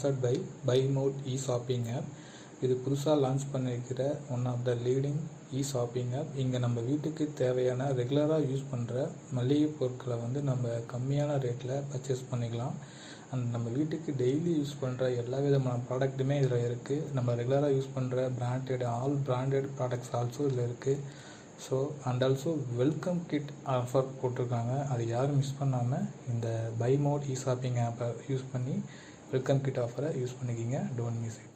Sponsored by BuyMote e-shopping app. இது புதுசாக launch பண்ணியிருக்கிற one of the leading shopping app. இங்கே நம்ம வீட்டுக்கு தேவையான ரெகுலராக யூஸ் பண்ணுற மளிகை பொருட்களை வந்து நம்ம கம்மியான ரேட்டில் பர்ச்சேஸ் பண்ணிக்கலாம். அண்ட் நம்ம வீட்டுக்கு டெய்லி யூஸ் பண்ணுற எல்லா விதமான ப்ராடக்ட்டுமே இதில் இருக்குது. நம்ம ரெகுலராக யூஸ் பண்ணுற ஆல் பிராண்டட் ப்ராடக்ட்ஸ் ஆல்சோ இதில் இருக்குது. So and also welcome kit offer போட்டிருக்காங்க. அது யாரும் மிஸ் பண்ணாமல் இந்த BuyMote e-shopping ஆப்பை யூஸ் பண்ணி வெல்கம் கிட் ஆஃபரை யூஸ் பண்ணிக்கிங்க. Don't miss it.